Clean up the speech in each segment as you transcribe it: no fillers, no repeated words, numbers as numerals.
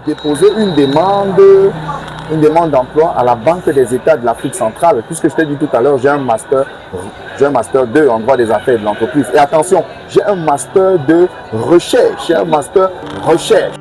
déposer une demande d'emploi à la Banque des États de l'Afrique centrale, puisque je t'ai dit tout à l'heure, j'ai un master 2 en droit des affaires et de l'entreprise. Et attention, j'ai un master de recherche, j'ai un master recherche.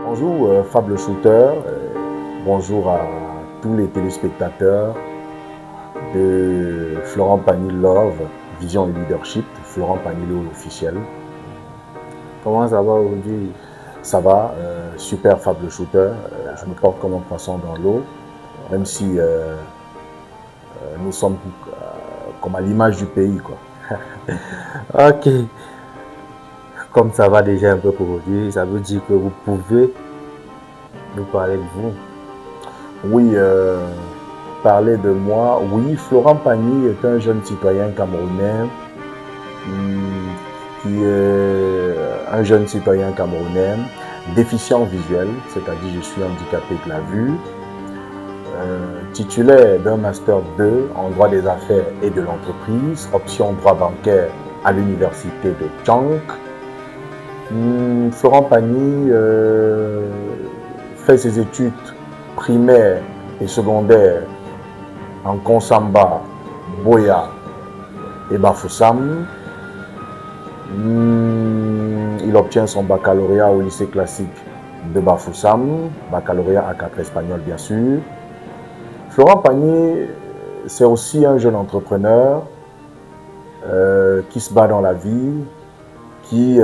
Bonjour Fable Shooter, bonjour à tous les téléspectateurs de Florent Pagny Love, Vision et Leadership, Florent Pagny officiel. Comment ça va aujourd'hui? Ça va, super Fable Shooter, je me porte comme un poisson dans l'eau, même si nous sommes comme à l'image du pays, quoi. Ok. Comme ça va déjà un peu pour aujourd'hui, ça veut dire que vous pouvez nous parler de vous. Oui, parler de moi. Oui, Florent Pagny est un jeune citoyen camerounais qui est un jeune citoyen camerounais déficient visuel, c'est-à-dire je suis handicapé de la vue, titulaire d'un master 2 en droit des affaires et de l'entreprise, option droit bancaire à l'université de Tchang. Florent Pagny fait ses études primaires et secondaires en Konsamba, Boya et Bafoussam. Il obtient son baccalauréat au lycée classique de Bafoussam, baccalauréat à 4 espagnol bien sûr. Florent Pagny, c'est aussi un jeune entrepreneur qui se bat dans la vie, qui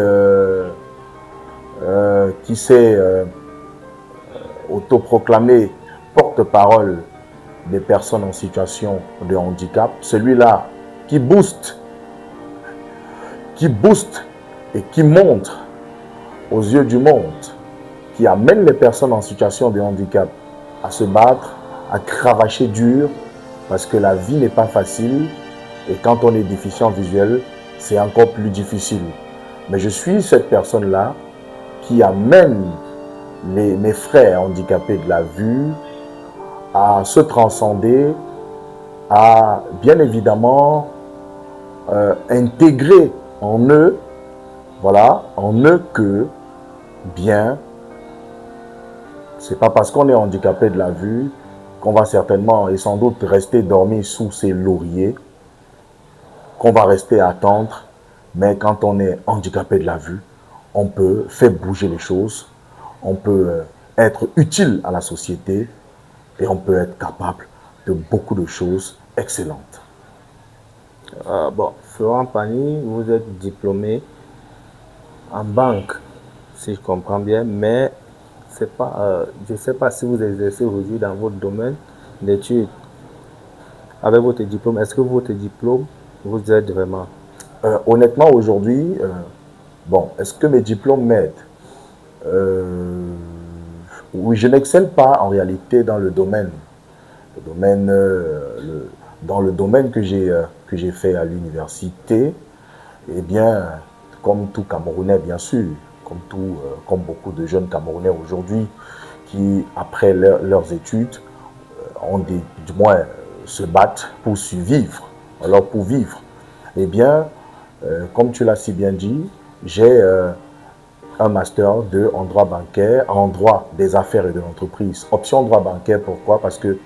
s'est autoproclamé porte-parole des personnes en situation de handicap, celui-là qui booste et qui montre aux yeux du monde, qui amène les personnes en situation de handicap à se battre, à cravacher dur, parce que la vie n'est pas facile et quand on est déficient visuel, c'est encore plus difficile. Mais je suis cette personne-là qui amène mes frères handicapés de la vue à se transcender, à bien évidemment intégrer en eux, voilà, en eux que bien, c'est pas parce qu'on est handicapé de la vue qu'on va certainement et sans doute rester dormir sous ses lauriers, qu'on va rester à attendre, mais quand on est handicapé de la vue, on peut faire bouger les choses, on peut être utile à la société et on peut être capable de beaucoup de choses excellentes. Bon, Florent Pagny, vous êtes diplômé en banque, si je comprends bien, mais c'est pas, je ne sais pas si vous exercez aujourd'hui dans votre domaine d'études. Avec votre diplôme, est-ce que votre diplôme vous aide vraiment? Honnêtement, aujourd'hui, bon, est-ce que mes diplômes m'aident? Oui, je n'excelle pas en réalité dans le domaine, dans le domaine que j'ai fait à l'université. Eh bien, comme tout Camerounais, bien sûr, comme beaucoup de jeunes Camerounais aujourd'hui qui, après leurs études, du moins se battent pour survivre, alors pour vivre. Eh bien, comme tu l'as si bien dit, j'ai un master 2 en droit bancaire, en droit des affaires et de l'entreprise. Option droit bancaire, pourquoi? Parce que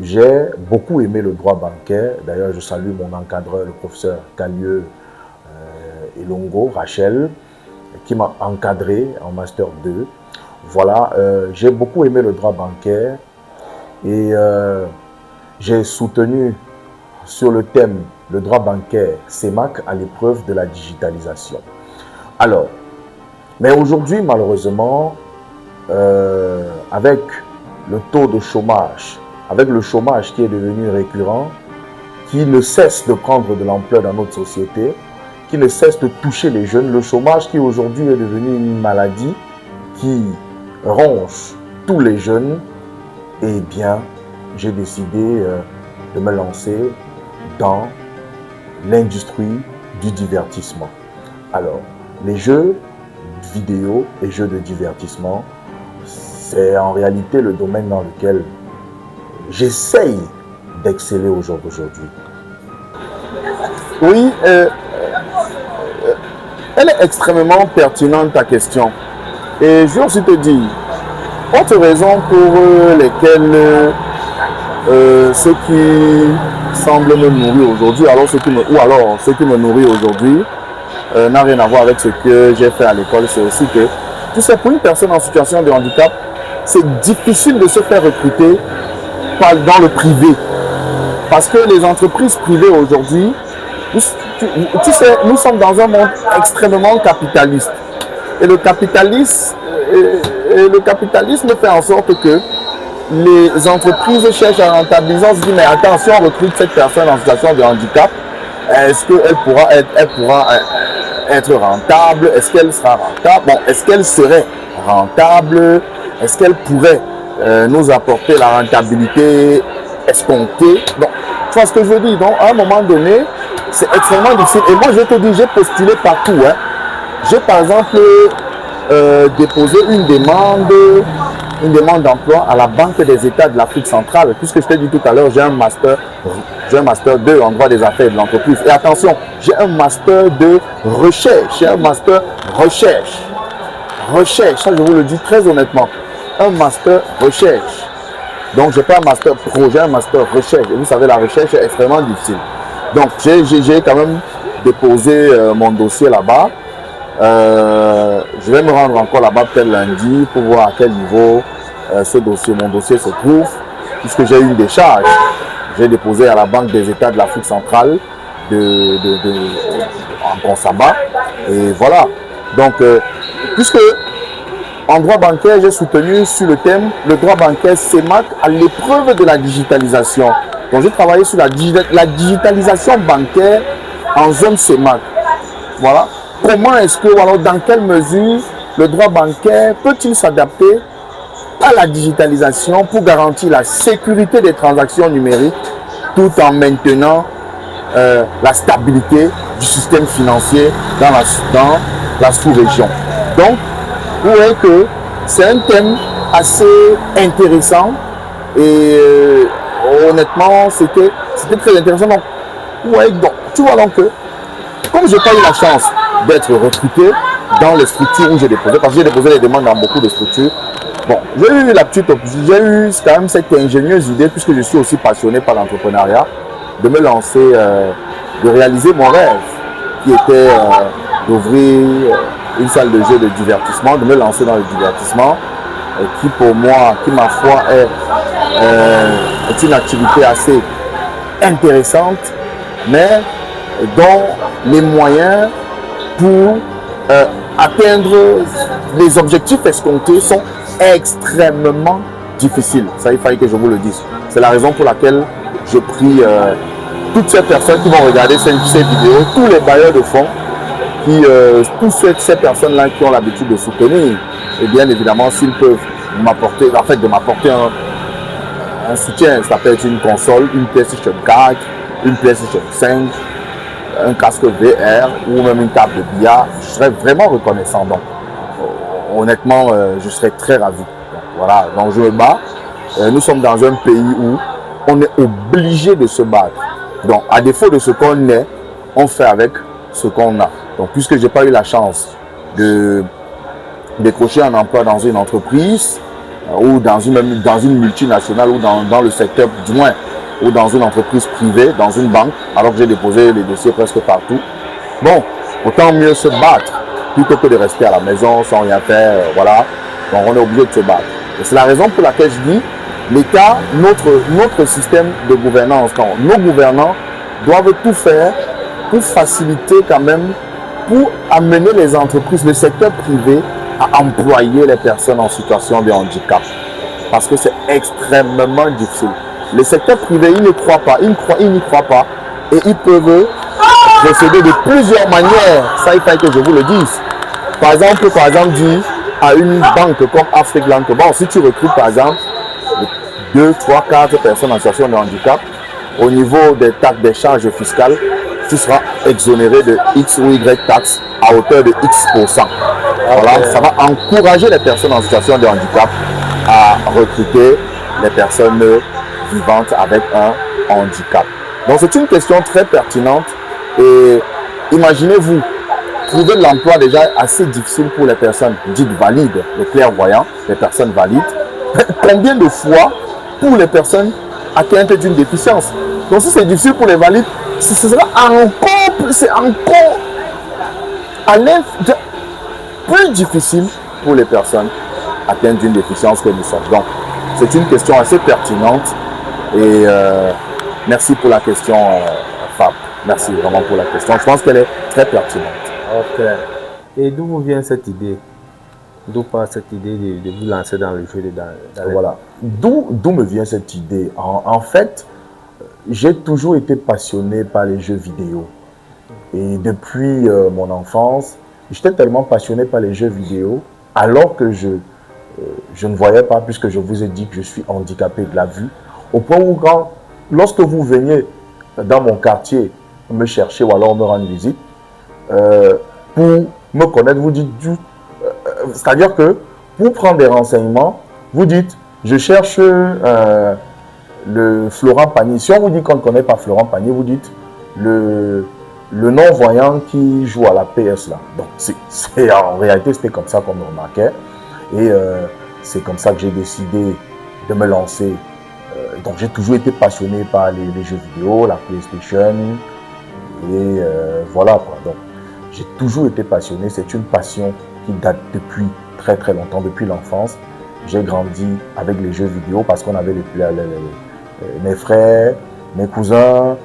j'ai beaucoup aimé le droit bancaire. D'ailleurs, je salue mon encadreur, le professeur Calieux Elongo, Rachel, qui m'a encadré en master 2. Voilà, j'ai beaucoup aimé le droit bancaire et j'ai soutenu sur le thème le droit bancaire CEMAC à l'épreuve de la digitalisation. Alors, mais aujourd'hui, malheureusement, avec le taux de chômage, avec le chômage qui est devenu récurrent, qui ne cesse de prendre de l'ampleur dans notre société, qui ne cesse de toucher les jeunes, le chômage qui aujourd'hui est devenu une maladie qui ronge tous les jeunes, eh bien, j'ai décidé de me lancer dans l'industrie du divertissement. Alors, les jeux vidéo et jeux de divertissement, c'est en réalité le domaine dans lequel j'essaye d'exceller au jour d'aujourd'hui. Oui, elle est extrêmement pertinente ta question. Et je vais aussi te dire, autre raison pour lesquelles ce qui semble me nourrir aujourd'hui, ce qui me nourrit aujourd'hui, n'a rien à voir avec ce que j'ai fait à l'école, c'est aussi que, tu sais, pour une personne en situation de handicap, c'est difficile de se faire recruter dans le privé. Parce que les entreprises privées aujourd'hui, tu sais, nous sommes dans un monde extrêmement capitaliste. Et le capitalisme fait en sorte que les entreprises cherchent à rentabiliser. On se dit, mais attention, on recrute cette personne en situation de handicap. Est-ce qu'elle pourra être rentable? Est-ce qu'elle sera rentable? Bon, est-ce qu'elle serait rentable? Est-ce qu'elle pourrait nous apporter la rentabilité escomptée? Donc, tu vois ce que je veux dire? Donc, à un moment donné, c'est extrêmement difficile. Et moi, je te dis, j'ai postulé partout. Hein. J'ai, par exemple, déposé une demande d'emploi à la Banque des États de l'Afrique centrale. Puisque je t'ai dit tout à l'heure, j'ai un master 2 en droit des affaires et de l'entreprise. Et attention, j'ai un master de recherche. J'ai un master recherche. Recherche, ça je vous le dis très honnêtement. Un master recherche. Donc, je n'ai pas un master pro, j'ai un master recherche. Et vous savez, la recherche est extrêmement difficile. Donc, j'ai quand même déposé mon dossier là-bas. Je vais me rendre encore là-bas peut-être lundi pour voir à quel niveau mon dossier se trouve, puisque j'ai eu une décharge. J'ai déposé à la Banque des États de l'Afrique centrale en Consaba. Et voilà. Donc, puisque en droit bancaire, j'ai soutenu sur le thème le droit bancaire CEMAC à l'épreuve de la digitalisation. Donc, j'ai travaillé sur la digitalisation bancaire en zone CEMAC. Voilà. Comment est-ce que, alors dans quelle mesure le droit bancaire peut-il s'adapter à la digitalisation pour garantir la sécurité des transactions numériques tout en maintenant la stabilité du système financier dans la sous-région. Donc, vous voyez que c'est un thème assez intéressant et honnêtement, c'était très intéressant. Donc, vous voyez, tu vois donc que comme je n'ai pas eu la chance d'être recruté dans les structures où j'ai déposé, parce que j'ai déposé les demandes dans beaucoup de structures, bon, j'ai eu quand même cette ingénieuse idée, puisque je suis aussi passionné par l'entrepreneuriat, de me lancer, de réaliser mon rêve, qui était d'ouvrir une salle de jeu de divertissement, de me lancer dans le divertissement, qui pour moi, qui ma foi est une activité assez intéressante, mais dont les moyens pour atteindre les objectifs escomptés sont extrêmement difficiles. Ça, il fallait que je vous le dise. C'est la raison pour laquelle je prie toutes ces personnes qui vont regarder ces vidéos, tous les bailleurs de fonds, toutes ces personnes-là qui ont l'habitude de soutenir, et bien évidemment, s'ils peuvent m'apporter, en fait, de m'apporter un soutien, ça peut être une console, une PlayStation 4, une PlayStation 5, un casque VR ou même une table de billard, je serais vraiment reconnaissant. Donc, honnêtement, je serais très ravi. Donc, voilà, donc je me bats. Nous sommes dans un pays où on est obligé de se battre. Donc, à défaut de ce qu'on est, on fait avec ce qu'on a. Donc, puisque je n'ai pas eu la chance de décrocher un emploi dans une entreprise ou dans une multinationale ou dans le secteur, du moins, ou dans une entreprise privée, dans une banque, alors que j'ai déposé les dossiers presque partout. Bon, autant mieux se battre plutôt que de rester à la maison sans rien faire, voilà. Donc on est obligé de se battre. Et c'est la raison pour laquelle je dis, l'État, notre système de gouvernance, nos gouvernants doivent tout faire pour faciliter quand même, pour amener les entreprises, le secteur privé à employer les personnes en situation de handicap. Parce que c'est extrêmement difficile. Les secteurs privés, ils ne croient pas, ils n'y croient pas et ils peuvent procéder de plusieurs manières. Ça, il faut que je vous le dise. Par exemple, dire à une banque comme Afrique Land, bon, si tu recrutes par exemple 2, 3, 4 personnes en situation de handicap, au niveau des taxes, des charges fiscales, tu seras exonéré de X ou Y taxes à hauteur de X%. Voilà, ça va encourager les personnes en situation de handicap à recruter les personnes vivantes avec un handicap. Donc c'est une question très pertinente et imaginez-vous, trouver de l'emploi déjà assez difficile pour les personnes dites valides, les clairvoyants, les personnes valides. Combien de fois pour les personnes atteintes d'une déficience? Donc si c'est difficile pour les valides, ce sera encore plus difficile pour les personnes atteintes d'une déficience que nous sommes. Donc c'est une question assez pertinente et merci pour la question Fab. Merci vraiment pour la question. Je pense qu'elle est très pertinente. Ok. Et d'où vous vient cette idée? D'où part cette idée de vous lancer dans le jeu Voilà. D'où me vient cette idée? En fait, j'ai toujours été passionné par les jeux vidéo. Et depuis mon enfance, j'étais tellement passionné par les jeux vidéo, alors que je ne voyais pas, puisque je vous ai dit que je suis handicapé de la vue, au point où lorsque vous veniez dans mon quartier me chercher ou alors me rendre visite, pour me connaître, vous dites, c'est-à-dire que pour prendre des renseignements, vous dites, je cherche le Florent Pagny. Si on vous dit qu'on ne connaît pas Florent Pagny, vous dites le non-voyant qui joue à la PS là. Donc en réalité, c'était comme ça qu'on me remarquait. Et c'est comme ça que j'ai décidé de me lancer. Donc j'ai toujours été passionné par les jeux vidéo, la PlayStation. Et voilà quoi. Donc j'ai toujours été passionné. C'est une passion qui date depuis très très longtemps, depuis l'enfance. J'ai grandi avec les jeux vidéo parce qu'on avait mes frères, mes cousins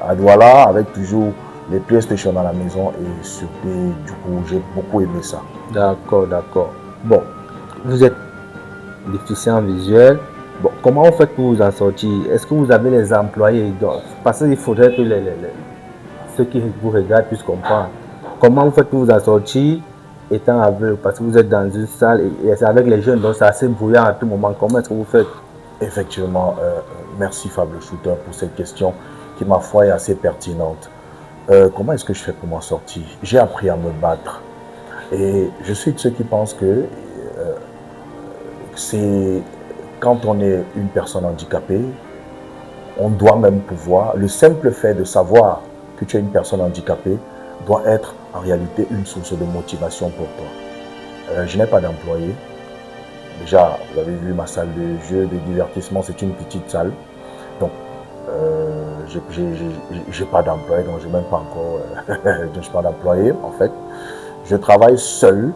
à Douala avec toujours les PlayStation à la maison et du coup j'ai beaucoup aimé ça. D'accord, d'accord. Bon, vous êtes déficient visuel. Bon, comment vous faites pour vous en sortir? Est-ce que vous avez les employés? Parce qu'il faudrait que ceux qui vous regardent puissent comprendre. Comment vous faites pour vous en sortir étant aveugle? Parce que vous êtes dans une salle et c'est avec les jeunes, donc c'est assez bruyant à tout moment. Comment est-ce que vous faites? Effectivement, merci Fable Shooter pour cette question qui, ma foi, est assez pertinente. Comment est-ce que je fais pour m'en sortir? J'ai appris à me battre. Et je suis de ceux qui pensent que c'est quand on est une personne handicapée, on doit même pouvoir, le simple fait de savoir que tu es une personne handicapée doit être en réalité une source de motivation pour toi. Je n'ai pas d'employé. Déjà, vous avez vu ma salle de jeu, de divertissement, c'est une petite salle. Donc, j'ai pas d'employé, donc je n'ai même pas encore je n'ai pas d'employé en fait. Je travaille seul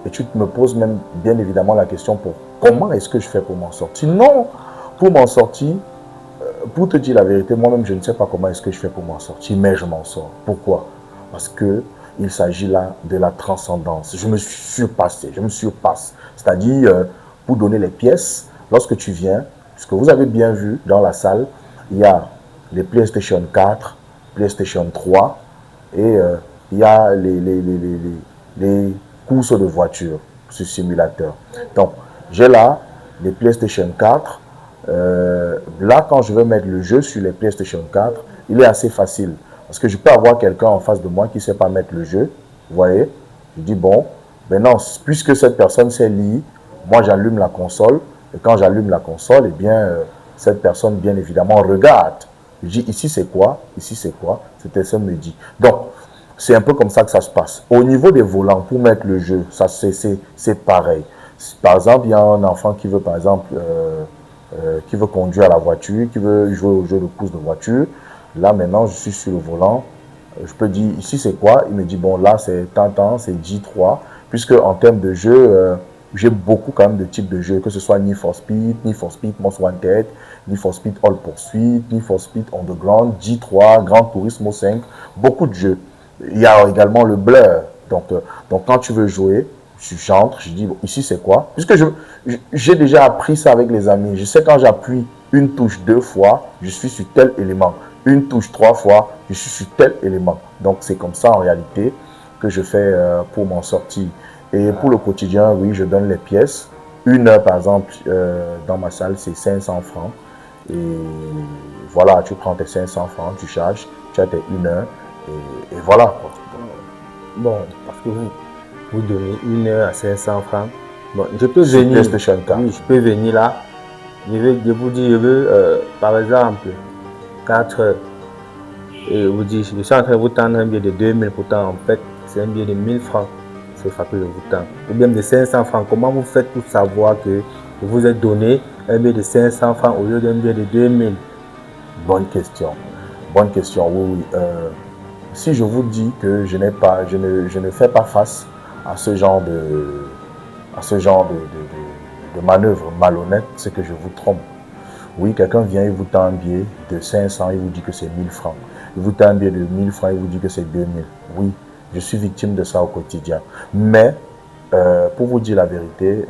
et tu me poses même bien évidemment la question pour comment est-ce que je fais pour m'en sortir. Non, pour m'en sortir, pour te dire la vérité, moi-même je ne sais pas comment est-ce que je fais pour m'en sortir, mais je m'en sors. Pourquoi? Parce que il s'agit là de la transcendance. Je me surpasse. C'est-à-dire, pour donner les pièces, lorsque tu viens, puisque vous avez bien vu dans la salle, il y a les PlayStation 4, PlayStation 3 et il y a les courses de voiture, ce simulateur. Donc, j'ai là les PlayStation 4. Là, quand je veux mettre le jeu sur les PlayStation 4, il est assez facile. Parce que je peux avoir quelqu'un en face de moi qui ne sait pas mettre le jeu. Vous voyez? Je dis, bon, maintenant, puisque cette personne sait lire, moi, j'allume la console. Et quand j'allume la console, eh bien, cette personne, bien évidemment, regarde. Je dis, ici, c'est quoi? Ici, c'est quoi? Cette personne me dit. Donc, c'est un peu comme ça que ça se passe. Au niveau des volants, pour mettre le jeu, ça c'est pareil. Par exemple, il y a un enfant qui veut, par exemple, qui veut conduire la voiture, qui veut jouer au jeu de course de voiture. Là, maintenant, je suis sur le volant. Je peux dire, ici, c'est quoi? Il me dit, bon, là, c'est Tintin, c'est J3. Puisque en termes de jeu, j'ai beaucoup quand même de types de jeux, que ce soit Need for Speed Most Wanted, Need for Speed All Pursuit, Need for Speed Underground, J3, Gran Turismo 5, beaucoup de jeux. Il y a également le Blur. Donc quand tu veux jouer, j'entre, je dis, bon, ici, c'est quoi? Puisque j'ai déjà appris ça avec les amis. Je sais quand j'appuie une touche 2 fois, je suis sur tel élément. Une touche 3 fois, je suis sur tel élément. Donc, c'est comme ça, en réalité, que je fais pour m'en sortir. Et pour le quotidien, oui, je donne les pièces. Une heure, par exemple, dans ma salle, c'est 500 francs. Et voilà, tu prends tes 500 francs, tu charges, tu as tes 1 heure. Et voilà, quoi. Bon, parce que vous donnez 1 heure à 500 francs. Bon, je peux venir. Oui, je peux venir là. Je vous dis, je veux, par exemple, 4 heures. Et vous dites, je suis en train de vous tendre un billet de 2000, pourtant, en fait, c'est un billet de 1000 francs. C'est ça que je vous tends. Ou bien de 500 francs. Comment vous faites pour savoir que vous êtes donné un billet de 500 francs au lieu d'un billet de 2000? Bonne question. Bonne question, oui, oui. Si je vous dis que je ne fais pas face à ce genre de manœuvre malhonnête, c'est que je vous trompe. Oui, quelqu'un vient, il vous tend un billet de 500, il vous dit que c'est 1000 francs. Il vous tend un billet de 1000 francs, il vous dit que c'est 2000. Oui, je suis victime de ça au quotidien. Mais, pour vous dire la vérité,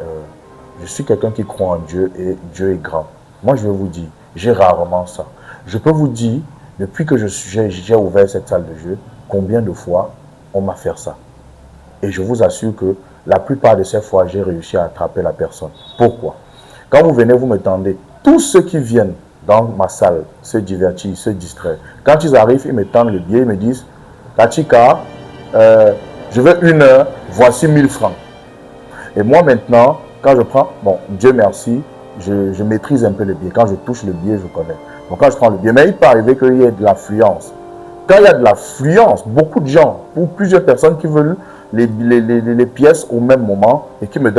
je suis quelqu'un qui croit en Dieu et Dieu est grand. Moi, je vais vous dire, j'ai rarement ça. Je peux vous dire, depuis que j'ai ouvert cette salle de jeu, combien de fois on m'a fait ça. Et je vous assure que la plupart de ces fois, j'ai réussi à attraper la personne. Pourquoi? Quand vous venez, vous me tendez. Tous ceux qui viennent dans ma salle se divertissent, se distraient. Quand ils arrivent, ils me tendent le billet, ils me disent, Kachika, je veux 1 heure, voici 1000 francs. Et moi maintenant, quand je prends, bon, Dieu merci, je maîtrise un peu le billet. Quand je touche le billet, je connais. Donc quand je prends le billet, mais il peut arriver qu'il y ait de l'affluence. Quand il y a de l'affluence, beaucoup de gens, ou plusieurs personnes qui veulent les pièces au même moment et qui me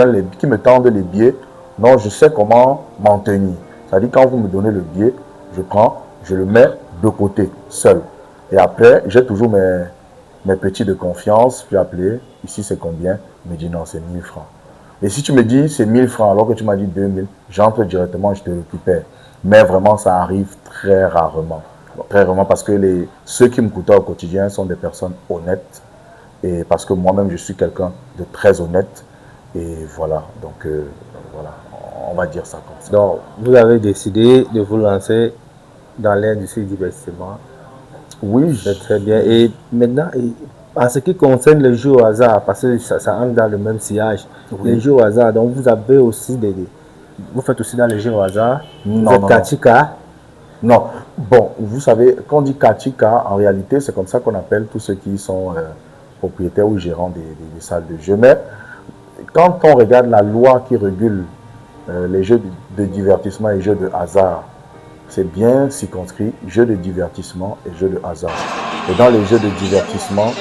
tendent les billets, non, je sais comment m'en tenir. C'est-à-dire quand vous me donnez le billet, je prends, je le mets de côté, seul. Et après, j'ai toujours mes petits de confiance, puis appeler, ici c'est combien? Il me dit non, c'est 1000 francs. Et si tu me dis c'est 1000 francs alors que tu m'as dit 2000, j'entre directement, je te récupère. Mais vraiment, ça arrive très rarement. Très rarement parce que ceux qui me coûtent au quotidien sont des personnes honnêtes. Et parce que moi-même, je suis quelqu'un de très honnête. Et voilà, donc voilà, on va dire ça comme ça. Donc, vous avez décidé de vous lancer dans l'industrie du vêtement. Oui. C'est très bien. Et maintenant, en ce qui concerne les jeux au hasard, parce que ça entre dans le même sillage, oui. Les jeux au hasard, donc vous avez aussi vous faites aussi dans les jeux au hasard. Non, vous êtes Kachika? Non. Bon, vous savez, quand on dit Kachika, en réalité, c'est comme ça qu'on appelle tous ceux qui sont propriétaires ou gérants des salles de jeux. Mais quand on regarde la loi qui régule les jeux de divertissement et jeux de hasard, c'est bien circonscrit, jeux de divertissement et jeux de hasard. Et dans les jeux de divertissement,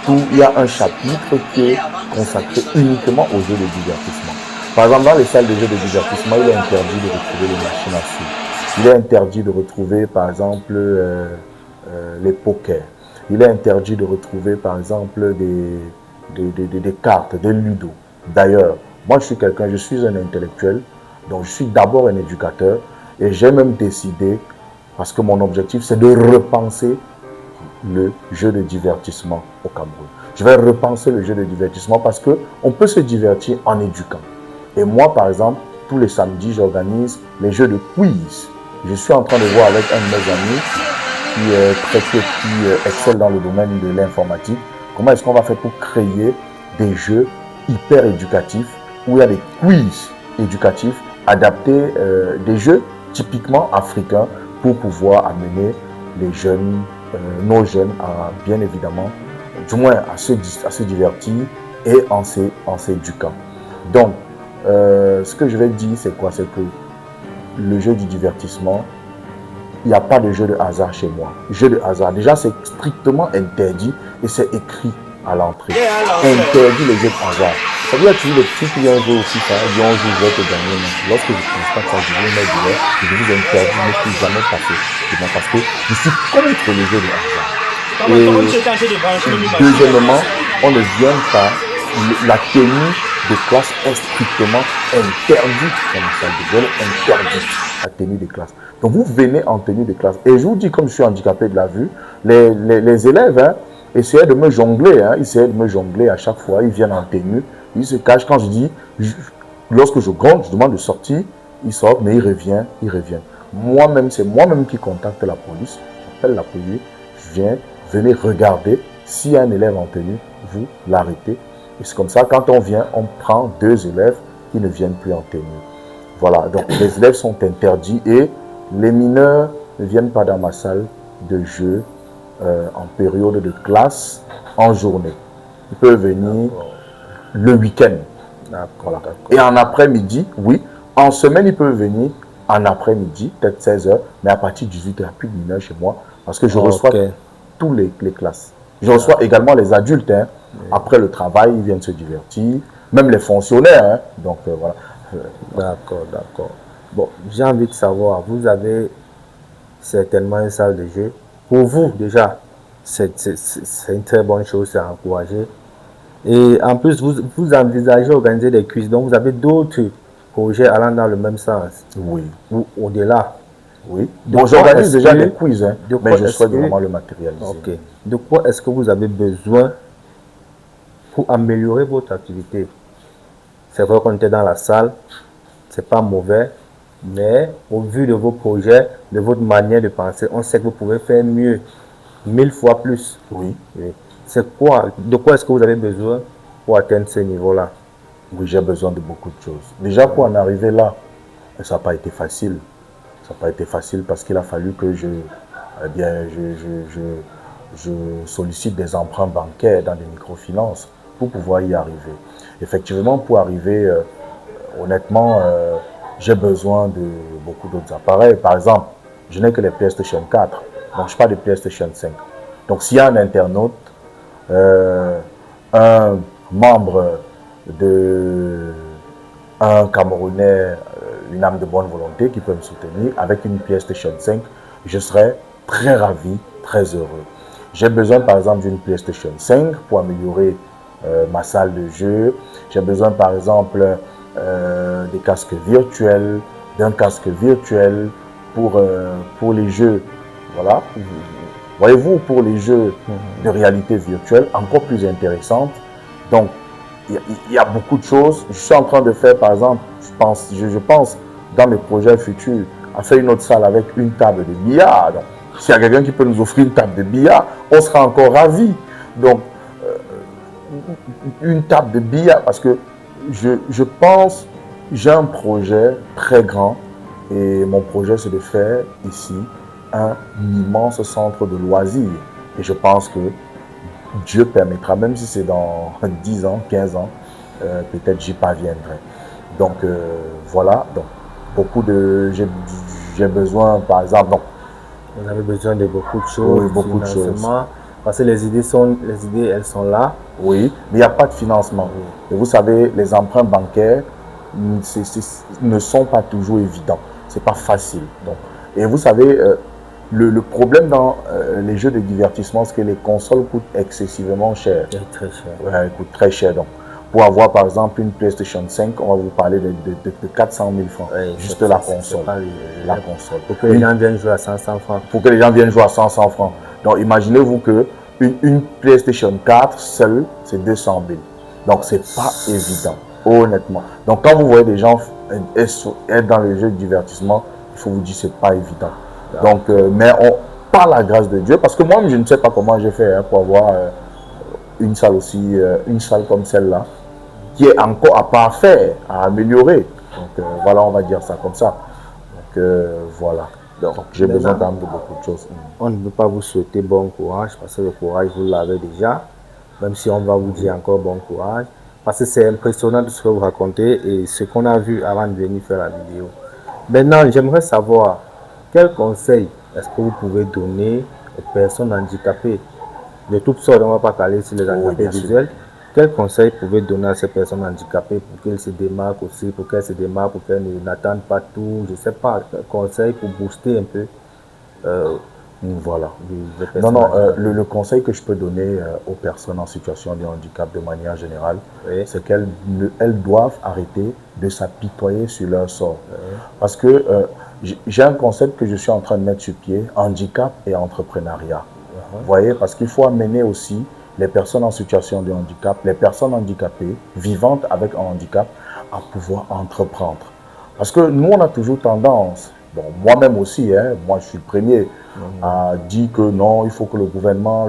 il y a un chapitre qui est consacré uniquement aux jeux de divertissement. Par exemple, dans les salles de jeux de divertissement, il est interdit de retrouver les machines à sous. Il est interdit de retrouver, par exemple, les pokers. Il est interdit de retrouver, par exemple, des cartes, des ludos. D'ailleurs, moi, je suis un intellectuel, donc je suis d'abord un éducateur. Et j'ai même décidé, parce que mon objectif, c'est de repenser le jeu de divertissement au Cameroun. Je vais repenser le jeu de divertissement parce qu'on peut se divertir en éduquant. Et moi, par exemple, tous les samedis, j'organise les jeux de quiz. Je suis en train de voir avec un de mes amis qui excelle dans le domaine de l'informatique, comment est-ce qu'on va faire pour créer des jeux hyper éducatifs où il y a des quiz éducatifs adaptés, des jeux typiquement africains pour pouvoir amener les jeunes, nos jeunes à, bien évidemment, du moins à se divertir et en s'éduquant. Donc, ce que je vais dire, c'est quoi? C'est que le jeu du divertissement, il n'y a pas de jeu de hasard chez moi. Jeu de hasard, déjà, c'est strictement interdit et c'est écrit à l'entrée. Interdit les jeux de hasard. Ça veut dire que les petits qui viennent jouer au FIFA, ils disent on joue, je vais te gagner. Lorsque je ne pense pas que ça, je vais mettre du lait, je vous interdis, je ne peux jamais passer. C'est parce que je suis contre les jeux de hasard. Et deuxièmement, on ne vient pas, la tenue de classe est strictement interdite dans la salle de jeu, interdite la tenue de classe. Donc vous venez en tenue de classe. Et je vous dis, comme je suis handicapé de la vue, les élèves essayaient de me jongler, ils essayaient de me jongler à chaque fois, ils viennent en tenue. Il se cache quand je dis, lorsque je gronde, je demande de sortir, il sort, mais il revient. Moi-même, c'est moi-même qui contacte la police. J'appelle la police, venez regarder. S'il y a un élève en tenue, vous l'arrêtez Et c'est comme ça, quand on vient, on prend 2 élèves qui ne viennent plus en tenue. Voilà, donc les élèves sont interdits et les mineurs ne viennent pas dans ma salle de jeu en période de classe, en journée. Ils peuvent venir le week-end. Voilà. Et en après-midi, oui, en semaine, ils peuvent venir en après-midi, peut-être 16h, mais à partir de 18h, il n'y a plus de mineurs chez moi parce que je reçois tous les classes. Je reçois également les adultes. Hein. Après le travail, ils viennent se divertir, même les fonctionnaires. Hein. Donc voilà. D'accord, d'accord. Bon, j'ai envie de savoir, vous avez certainement une salle de jeu. Pour vous, déjà, c'est une très bonne chose, c'est encouragé. Et en plus, vous envisagez organiser des quiz, donc vous avez d'autres projets allant dans le même sens. Oui. Ou au-delà. Oui. Bon, j'organise déjà des quiz, hein, mais je souhaite vraiment le matérialiser. Ok. De quoi est-ce que vous avez besoin pour améliorer votre activité? C'est vrai qu'on était dans la salle, c'est pas mauvais, mais au vu de vos projets, de votre manière de penser, on sait que vous pouvez faire mieux, 1000 fois plus. Oui. C'est quoi, de quoi est-ce que vous avez besoin pour atteindre ce niveau-là? Oui, j'ai besoin de beaucoup de choses. Déjà, pour en arriver là, ça n'a pas été facile. Ça n'a pas été facile parce qu'il a fallu que je sollicite des emprunts bancaires dans des microfinances pour pouvoir y arriver. Effectivement, pour arriver, honnêtement, j'ai besoin de beaucoup d'autres appareils. Par exemple, je n'ai que les PlayStation 4, donc je n'ai pas de PlayStation 5. Donc, s'il y a un internaute, un membre un Camerounais, une âme de bonne volonté qui peut me soutenir avec une PlayStation 5, je serai très ravi, très heureux. J'ai besoin par exemple d'une PlayStation 5 pour améliorer ma salle de jeu. J'ai besoin par exemple des casques virtuels, d'un casque virtuel pour les jeux. Voilà. Voyez-vous, pour les jeux de réalité virtuelle, encore plus intéressantes. Donc, il y a beaucoup de choses. Je suis en train de faire, par exemple, je pense dans mes projets futurs, à faire une autre salle avec une table de billard. Donc, s'il y a quelqu'un qui peut nous offrir une table de billard, on sera encore ravis. Donc, une table de billard, parce que je pense, j'ai un projet très grand et mon projet, c'est de faire ici un immense centre de loisirs. Et je pense que Dieu permettra, même si c'est dans 10 ans, 15 ans, peut-être j'y parviendrai. Donc voilà, donc j'ai besoin, par exemple, donc, vous avez besoin de beaucoup de choses, oui, beaucoup de choses. Parce que les idées, elles sont là. Oui, mais il n'y a pas de financement. Et vous savez, les emprunts bancaires ne sont pas toujours évidents. C'est pas facile. Donc, et vous savez, le problème dans les jeux de divertissement, c'est que les consoles coûtent excessivement cher. Très cher. Ouais, elles coûtent très cher. Donc, pour avoir par exemple une PlayStation 5, on va vous parler de 400 000 francs. Ouais, juste la console. La console. Pour que les gens viennent jouer à 500 francs. Pour que les gens viennent jouer à 500 francs. Donc, imaginez-vous que une PlayStation 4 seule, c'est 200 000. Donc, c'est pas évident, honnêtement. Donc, quand vous voyez des gens être dans les jeux de divertissement, il faut vous dire que c'est pas évident. Donc, mais par la grâce de Dieu, parce que moi, je ne sais pas comment j'ai fait pour avoir une salle aussi, une salle comme celle-là, qui est encore à parfaire, à améliorer. Donc, voilà, on va dire ça comme ça. Donc, voilà. Donc, j'ai besoin quand même de beaucoup de choses. On ne peut pas vous souhaiter bon courage, parce que le courage, vous l'avez déjà, même si on va vous dire encore bon courage, parce que c'est impressionnant tout ce que vous racontez et ce qu'on a vu avant de venir faire la vidéo. Maintenant, j'aimerais savoir, quel conseil est-ce que vous pouvez donner aux personnes handicapées de toutes sortes? On ne va pas parler sur les handicapés visuels. Quel conseil vous pouvez donner à ces personnes handicapées pour qu'elles se démarquent aussi, pour qu'elles se démarquent, pour qu'elles n'attendent pas tout? Je ne sais pas, quel conseil pour booster un peu voilà. Non, le conseil que je peux donner aux personnes en situation de handicap de manière générale, c'est qu'elles doivent arrêter de s'apitoyer sur leur sort. Parce que j'ai un concept que je suis en train de mettre sur pied, handicap et entrepreneuriat. Vous voyez, parce qu'il faut amener aussi les personnes en situation de handicap, les personnes handicapées, vivantes avec un handicap, à pouvoir entreprendre. Parce que nous, on a toujours tendance, Bon, moi-même aussi, hein, moi je suis le premier à dire que non, il faut que le gouvernement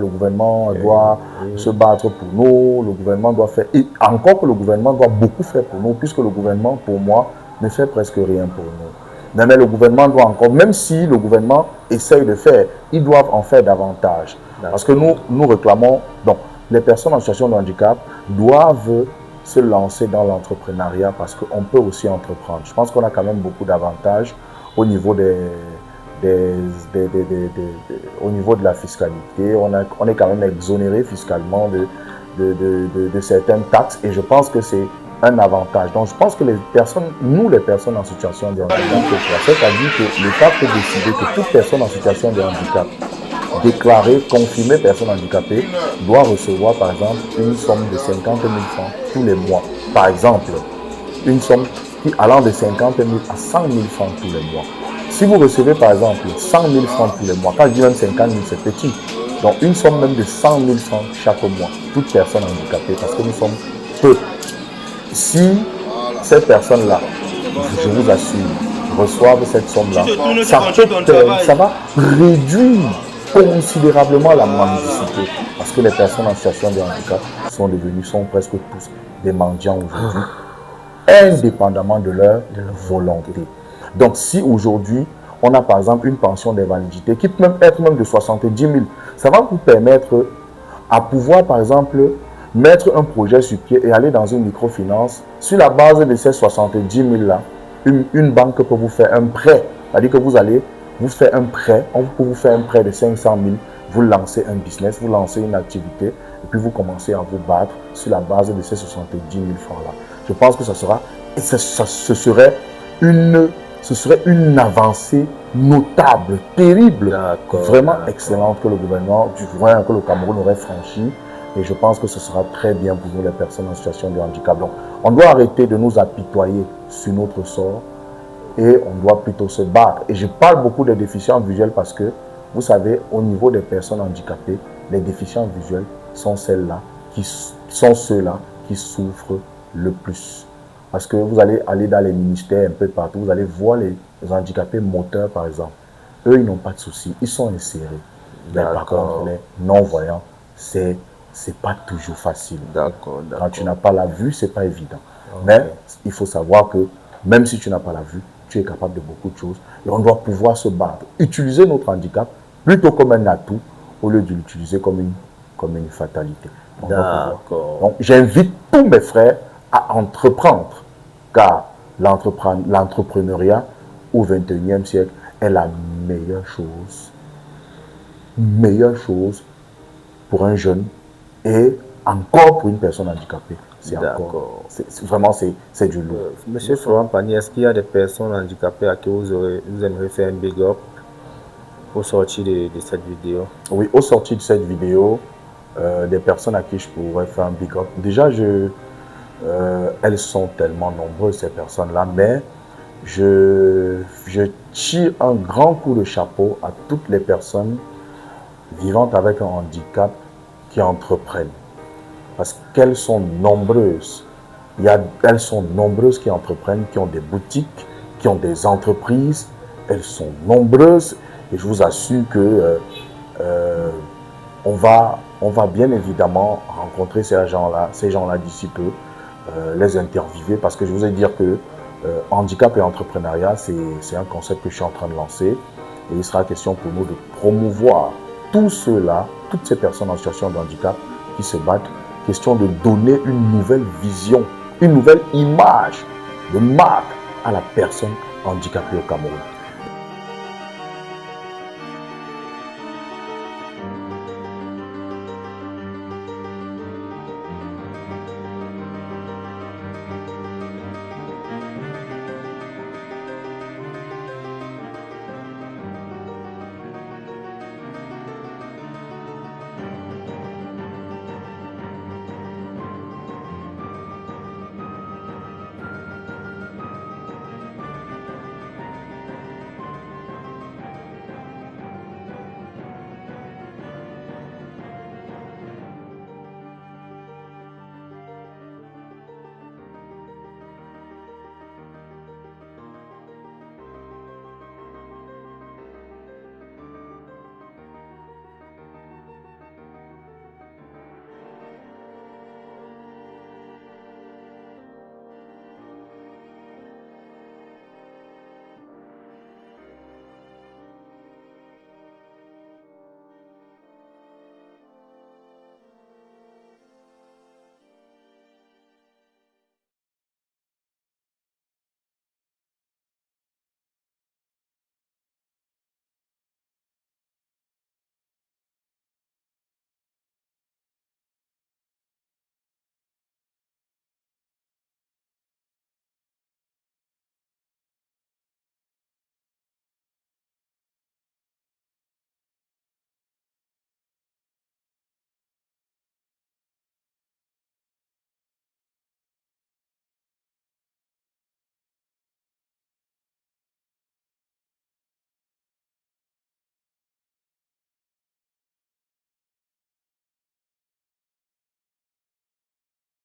doit se battre pour nous, le gouvernement doit faire, et encore que le gouvernement doit beaucoup faire pour nous, puisque le gouvernement, pour moi, ne fait presque rien pour nous. Mais le gouvernement doit encore, même si le gouvernement essaye de faire, ils doivent en faire davantage. Parce que nous réclamons, donc les personnes en situation de handicap doivent se lancer dans l'entrepreneuriat parce qu'on peut aussi entreprendre. Je pense qu'on a quand même beaucoup d'avantages au niveau au niveau de la fiscalité. On est quand même exonéré fiscalement de certaines taxes et je pense que c'est un avantage. Donc je pense que les personnes en situation de handicap, c'est-à-dire que l'État peut décider que toute personne en situation de handicap déclarée, confirmée personne handicapée, doit recevoir par exemple une somme de 50 000 francs tous les mois. Par exemple, une somme qui allant de 50 000 à 100 000 francs tous les mois. Si vous recevez par exemple 100 000 francs tous les mois, quand je dis même 50 000, c'est petit. Donc une somme même de 100 000 francs chaque mois, toute personne handicapée, parce que nous sommes peu. Si ces personnes-là, je vous assure, reçoivent cette somme-là, ça va réduire considérablement la mendicité. Parce que les personnes en situation de handicap sont presque tous des mendiants aujourd'hui, indépendamment de leur volonté. Donc si aujourd'hui, on a par exemple une pension d'invalidité qui peut même être même de 70 000, ça va vous permettre à pouvoir par exemple mettre un projet sur pied et aller dans une microfinance. Sur la base de ces 70 000 là, une banque peut vous faire un prêt. C'est-à-dire que vous allez vous faire un prêt, on peut vous faire un prêt de 500 000, vous lancez un business, vous lancez une activité et puis vous commencez à vous battre sur la base de ces 70 000 francs là. Je pense que ce serait une avancée notable, terrible, vraiment excellente que le gouvernement, que le Cameroun aurait franchi. Et je pense que ce sera très bien pour nous, les personnes en situation de handicap. Donc, on doit arrêter de nous apitoyer sur notre sort et on doit plutôt se battre. Et je parle beaucoup des déficients visuels parce que, vous savez, au niveau des personnes handicapées, les déficients visuels sont ceux-là qui souffrent le plus. Parce que vous allez aller dans les ministères un peu partout, vous allez voir les handicapés moteurs, par exemple. Eux, ils n'ont pas de soucis, ils sont insérés. Mais par contre, les non-voyants, c'est pas toujours facile. Quand tu n'as pas la vue, c'est pas évident. Mais il faut savoir que même si tu n'as pas la vue, tu es capable de beaucoup de choses. Et on doit pouvoir se battre. Utiliser notre handicap plutôt comme un atout au lieu de l'utiliser comme une fatalité. Donc j'invite tous mes frères à entreprendre. Car l'entrepreneuriat au XXIe siècle est la meilleure chose pour un jeune et encore pour une personne handicapée. C'est du lourd. Monsieur Florent Pagny, est-ce qu'il y a des personnes handicapées à qui vous aimeriez faire un big up au sortir de cette vidéo? Oui, au sortir de cette vidéo, des personnes à qui je pourrais faire un big up. Déjà, elles sont tellement nombreuses, ces personnes-là, mais je tire un grand coup de chapeau à toutes les personnes vivant avec un handicap qui entreprennent. Parce qu'elles sont nombreuses. Elles sont nombreuses qui entreprennent, qui ont des boutiques, qui ont des entreprises. Elles sont nombreuses et je vous assure que on va bien évidemment rencontrer ces gens-là d'ici peu, les interviewer parce que je vous ai dit que handicap et entrepreneuriat, c'est un concept que je suis en train de lancer et il sera question pour nous de promouvoir tous ceux-là, toutes ces personnes en situation de handicap qui se battent, question de donner une nouvelle vision, une nouvelle image de marque à la personne handicapée au Cameroun.